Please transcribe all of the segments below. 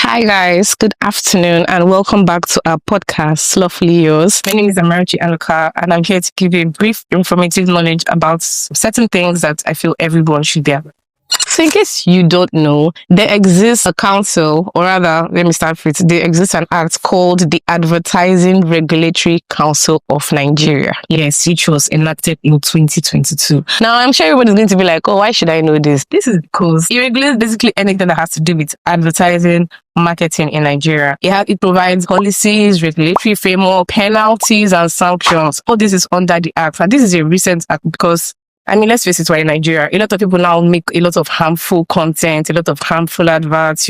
Hi guys, good afternoon and welcome back to our podcast, Lawfully Yours. My name is Amarachi Aluka and I'm here to give you a brief informative knowledge about certain things that I feel everyone should be aware. So in case you don't know, there exists a council, or rather, let me start with, there exists an act called the Advertising Regulatory Council of Nigeria. Yes, which was enacted in 2022. Now, I'm sure everybody's going to be like, oh, why should I know this? This is because it regulates basically anything that has to do with advertising, marketing in Nigeria. It provides policies, regulatory framework, penalties, and sanctions. All this is under the act. And this is a recent act because let's face it, we're in Nigeria. A lot of people now make a lot of harmful content, a lot of harmful adverts,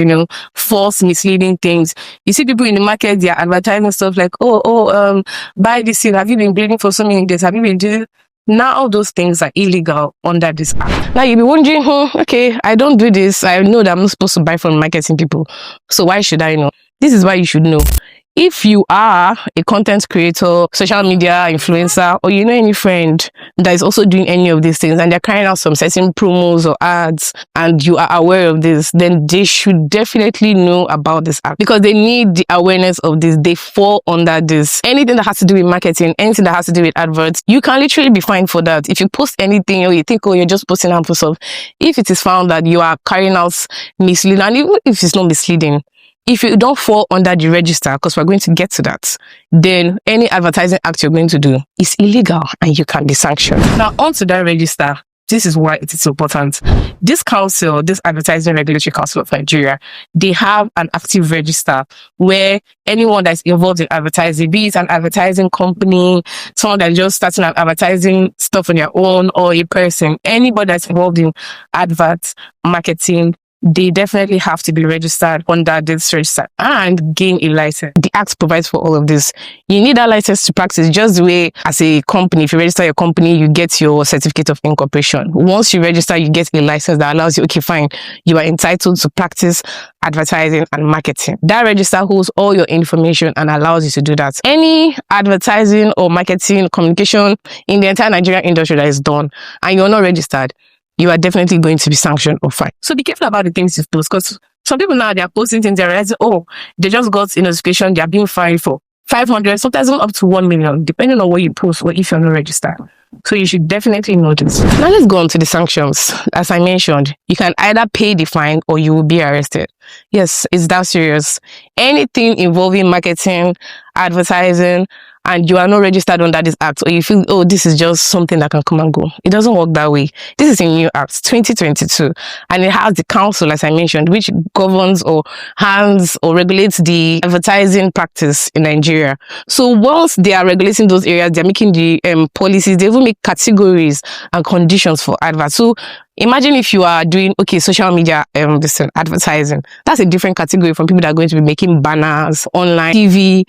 false, misleading things. You see people in the market, they're advertising stuff like, buy this thing. Have you been bleeding for so many days? Have you been doing? Now all those things are illegal under this act. Now you'll be wondering, okay, I don't do this. I know that I'm not supposed to buy from marketing people. So why should I know? This is why you should know. If you are a content creator, social media influencer, or any friend that is also doing any of these things and they're carrying out some certain promos or ads and you are aware of this, then they should definitely know about this app because they need the awareness of this. They fall under this. Anything that has to do with marketing, anything that has to do with adverts, you can literally be fined for that. If you post anything or you think, you're just posting harmful stuff, if it is found that you are carrying out misleading, and even if it's not misleading, if you don't fall under the register, because we're going to get to that, then any advertising act you're going to do is illegal and you can be sanctioned. Now, onto that register, this is why it is important. This council, this Advertising Regulatory Council of Nigeria, they have an active register where anyone that's involved in advertising, be it an advertising company, someone that's just starting an advertising stuff on their own, or a person, anybody that's involved in adverts, marketing, they definitely have to be registered under this register and gain a license. The Act provides for all of this. You need that license to practice just the way as a company. If you register your company, you get your certificate of incorporation. Once you register, you get a license that allows you, okay, fine, you are entitled to practice advertising and marketing. That register holds all your information and allows you to do that. Any advertising or marketing communication in the entire Nigerian industry that is done and you're not registered, you are definitely going to be sanctioned or fined. So be careful about the things you post, because some people now, they are posting things, they're realizing, they just got a notification, they are being fined for 500, sometimes up to 1 million, depending on what you post or if you're not registered. So you should definitely know this. Now let's go on to the sanctions. As I mentioned, you can either pay the fine or you will be arrested. Yes, it's that serious. Anything involving marketing, advertising, and you are not registered under this act, or you feel, this is just something that can come and go. It doesn't work that way. This is a new act, 2022, and it has the council, as I mentioned, which governs or hands or regulates the advertising practice in Nigeria. So once they are regulating those areas, they're making the policies, they will make categories and conditions for adverts. So imagine if you are doing, social media advertising. That's a different category from people that are going to be making banners, online, TV,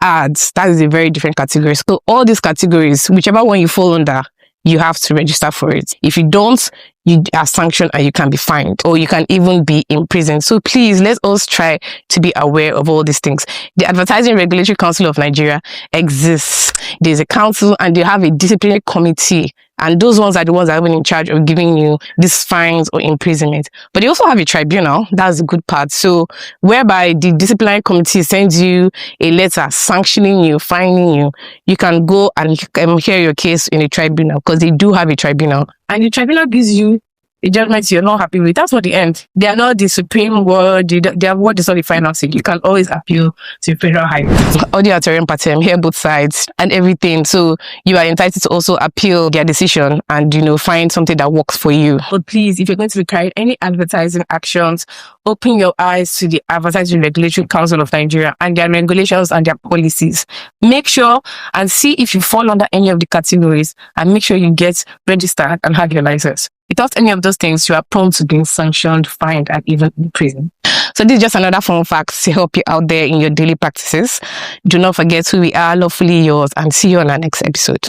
ads. That is a very different category. So all these categories, whichever one you fall under, you have to register for it. If you don't, you are sanctioned and you can be fined, or you can even be imprisoned. So please, let us try to be aware of all these things. The Advertising Regulatory Council of Nigeria exists. There's a council and they have a disciplinary committee. And those ones are the ones that are in charge of giving you these fines or imprisonment. But they also have a tribunal. That's the good part. So whereby the disciplinary committee sends you a letter sanctioning you, fining you, you can go and hear your case in a tribunal, because they do have a tribunal. And the tribunal gives you a judgment you're not happy with. That's not the end. They are not the supreme word. Their word is not the final thing. You can always appeal to federal high court. Audio attorney pattern, hear both sides and everything. So you are entitled to also appeal their decision and, find something that works for you. But please, if you're going to be carrying any advertising actions, open your eyes to the Advertising Regulatory Council of Nigeria and their regulations and their policies. Make sure and see if you fall under any of the categories, and make sure you get registered and have your license. Without any of those things, you are prone to being sanctioned, fined, and even in prison. So this is just another fun fact to help you out there in your daily practices. Do not forget who we are, Lawfully Yours, and see you on our next episode.